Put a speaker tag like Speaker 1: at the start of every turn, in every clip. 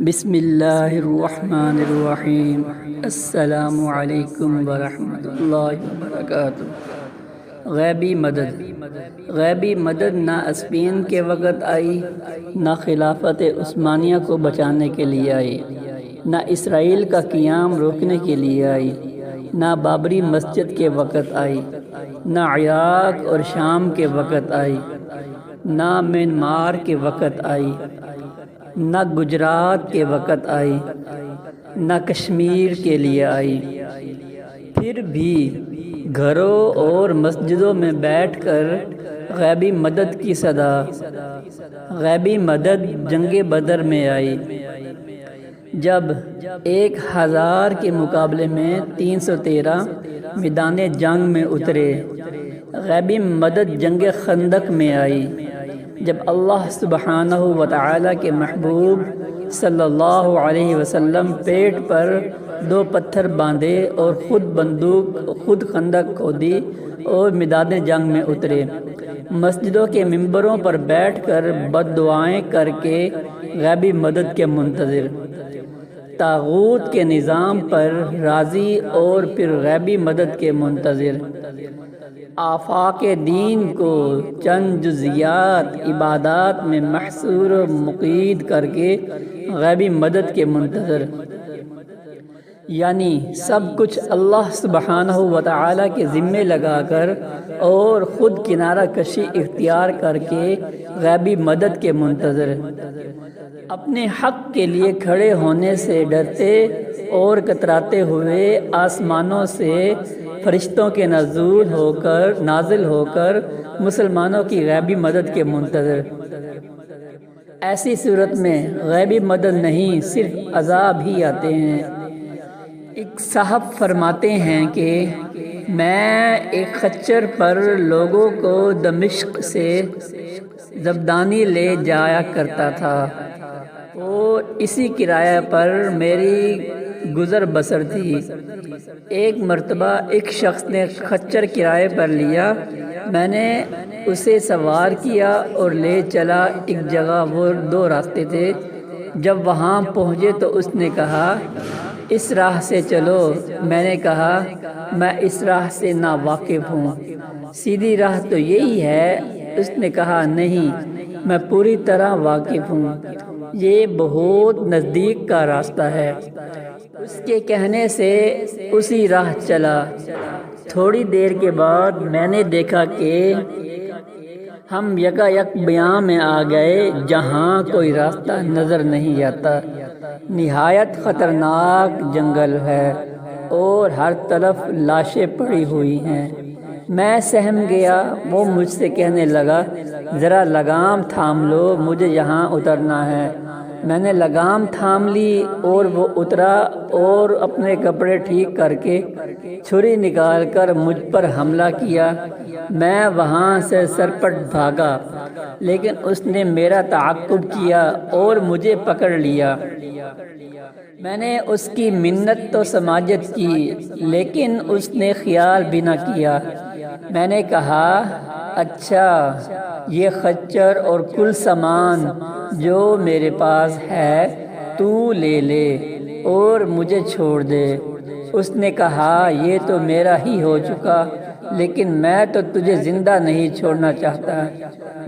Speaker 1: بسم اللہ الرحمن الرحیم۔ السلام علیکم ورحمۃ اللہ وبرکاتہ۔ غیبی مدد نہ اسپین کے وقت آئی، نہ خلافت عثمانیہ کو بچانے کے لیے آئی، نہ اسرائیل کا قیام روکنے کے لیے آئی، نہ بابری مسجد کے وقت آئی، نہ عراق اور شام کے وقت آئی، نہ میانمار کے وقت آئی، نہ گجرات کے وقت آئی، نہ کشمیر کے لیے آئی۔ پھر بھی گھروں اور مسجدوں میں بیٹھ کر غیبی مدد کی صدا، غیبی مدد جنگ بدر میں آئی، جب 1000 کے مقابلے میں 313 میدان جنگ میں اترے۔ غیبی مدد جنگ خندق میں آئی، جب اللہ سبحانہ و تعالیٰ کے محبوب صلی اللہ علیہ وسلم پیٹ پر 2 پتھر باندھے اور خود خندق کھودی اور میدان جنگ میں اترے۔ مسجدوں کے ممبروں پر بیٹھ کر بد دعائیں کر کے غیبی مدد کے منتظر، طاغوت کے نظام پر راضی اور پھر غیبی مدد کے منتظر، آفاق دین کو چند جزیات عبادات میں محصور و مقید کر کے غیبی مدد کے منتظر، یعنی سب کچھ اللہ سبحانہ و تعالیٰ کے ذمے لگا کر اور خود کنارہ کشی اختیار کر کے غیبی مدد کے منتظر، اپنے حق کے لیے کھڑے ہونے سے ڈرتے اور کتراتے ہوئے آسمانوں سے فرشتوں کے نازل ہو کر مسلمانوں کی غیبی مدد کے منتظر۔ ایسی صورت میں غیبی مدد نہیں، صرف عذاب ہی آتے ہیں۔ ایک صاحب فرماتے ہیں کہ میں ایک خچر پر لوگوں کو دمشق سے زبدانی لے جایا کرتا تھا اور اسی کرایہ پر میری گزر بسر تھی۔ ایک مرتبہ ایک شخص نے خچر کرائے پر لیا، میں نے اسے سوار کیا اور لے چلا ایک جگہ، وہ 2 راستے تھے۔ جب وہاں پہنچے تو اس نے کہا اس راہ سے چلو، میں نے کہا میں اس راہ سے نا واقف ہوں، سیدھی راہ تو یہی ہے۔ اس نے کہا نہیں، میں پوری طرح واقف ہوں، یہ بہت نزدیک کا راستہ ہے۔ اس کے کہنے سے اسی راہ چلا۔ تھوڑی دیر کے بعد میں نے دیکھا کہ ہم یکایک بیاباں میں آ گئے جہاں کوئی راستہ نظر نہیں آتا۔ نہایت خطرناک جنگل ہے اور ہر طرف لاشیں پڑی ہوئی ہیں۔ میں سہم گیا۔ وہ مجھ سے کہنے لگا ذرا لگام تھام لو، مجھے یہاں اترنا ہے۔ میں نے لگام تھام لی اور وہ اترا اور اپنے کپڑے ٹھیک کر کے چھری نکال کر مجھ پر حملہ کیا۔ میں وہاں سے سرپٹ بھاگا، لیکن اس نے میرا تعاقب کیا اور مجھے پکڑ لیا۔ میں نے اس کی منت تو سماجت کی، لیکن اس نے خیال بھی نہ کیا۔ میں نے کہا اچھا، یہ خچر اور کل سامان جو میرے پاس ہے تو لے لے اور مجھے چھوڑ دے۔ اس نے کہا یہ تو میرا ہی ہو چکا، لیکن میں تو تجھے زندہ نہیں چھوڑنا چاہتا۔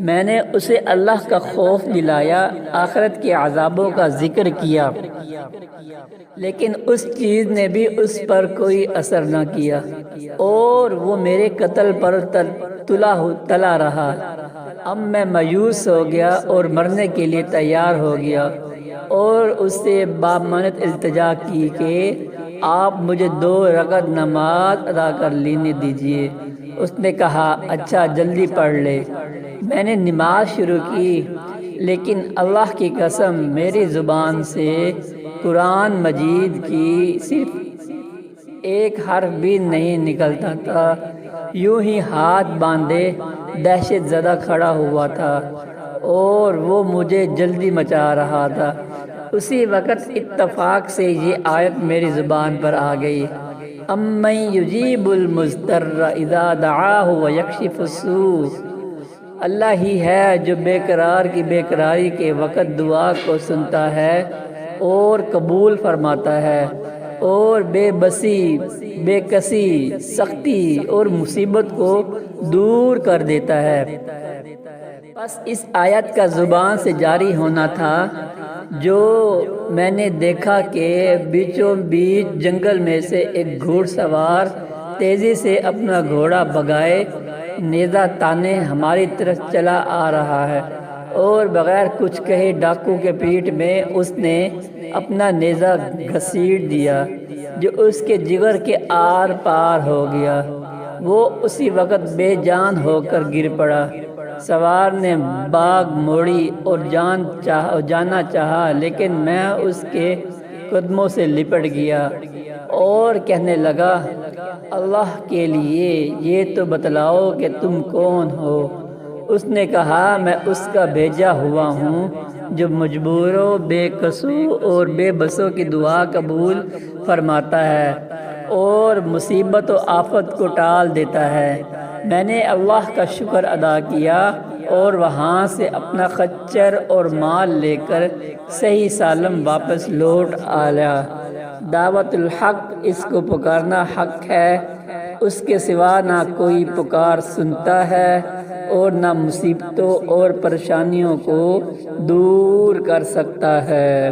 Speaker 1: میں نے اسے اللہ کا خوف دلایا، آخرت کے عذابوں کا ذکر کیا، لیکن اس چیز نے بھی اس پر کوئی اثر نہ کیا اور وہ میرے قتل پر تلا رہا۔ اب میں مایوس ہو گیا اور مرنے کے لیے تیار ہو گیا اور اس سے بامانت التجا کی کہ آپ مجھے 2 رکعت نماز ادا کر لینے دیجیے۔ اس نے کہا اچھا، جلدی پڑھ لے۔ میں نے نماز شروع کی، لیکن اللہ کی قسم میری زبان سے قرآن مجید کی صرف ایک حرف بھی نہیں نکلتا تھا۔ یوں ہی ہاتھ باندھے دہشت زدہ کھڑا ہوا تھا اور وہ مجھے جلدی مچا رہا تھا۔ اسی وقت اتفاق سے یہ آیت میری زبان پر آ گئی، امن یجیب المضطر اذا دعاہ ویکشف السوء۔ اللہ ہی ہے جو بے قرار کی بے قراری کے وقت دعا کو سنتا ہے اور قبول فرماتا ہے، اور بے بسی، بے کسی، سختی اور مصیبت کو دور کر دیتا ہے۔ بس اس آیت کا زبان سے جاری ہونا تھا، جو میں نے دیکھا کہ بیچوں بیچ جنگل میں سے ایک گھوڑ سوار تیزی سے اپنا گھوڑا بھگائے نیزہ تانے ہماری طرف چلا آ رہا ہے، اور بغیر کچھ کہے ڈاکو کے پیٹھ میں اس نے اپنا نیزہ گھسیٹ دیا، جو اس کے جگر کے آر پار ہو گیا۔ وہ اسی وقت بے جان ہو کر گر پڑا۔ سوار نے باغ موڑی اور جانا چاہا، لیکن میں اس کے قدموں سے لپٹ گیا اور کہنے لگا، اللہ کے لیے یہ تو بتلاؤ کہ تم کون ہو؟ اس نے کہا، میں اس کا بھیجا ہوا ہوں جو مجبوروں، بے کسوں اور بے بسوں کی دعا قبول فرماتا ہے اور مصیبت و آفت کو ٹال دیتا ہے۔ میں نے اللہ کا شکر ادا کیا اور وہاں سے اپنا خچر اور مال لے کر صحیح سالم واپس لوٹ آیا۔ دعوت الحق، اس کو پکارنا حق ہے، اس کے سوا نہ کوئی پکار سنتا ہے اور نہ مصیبتوں اور پریشانیوں کو دور کر سکتا ہے۔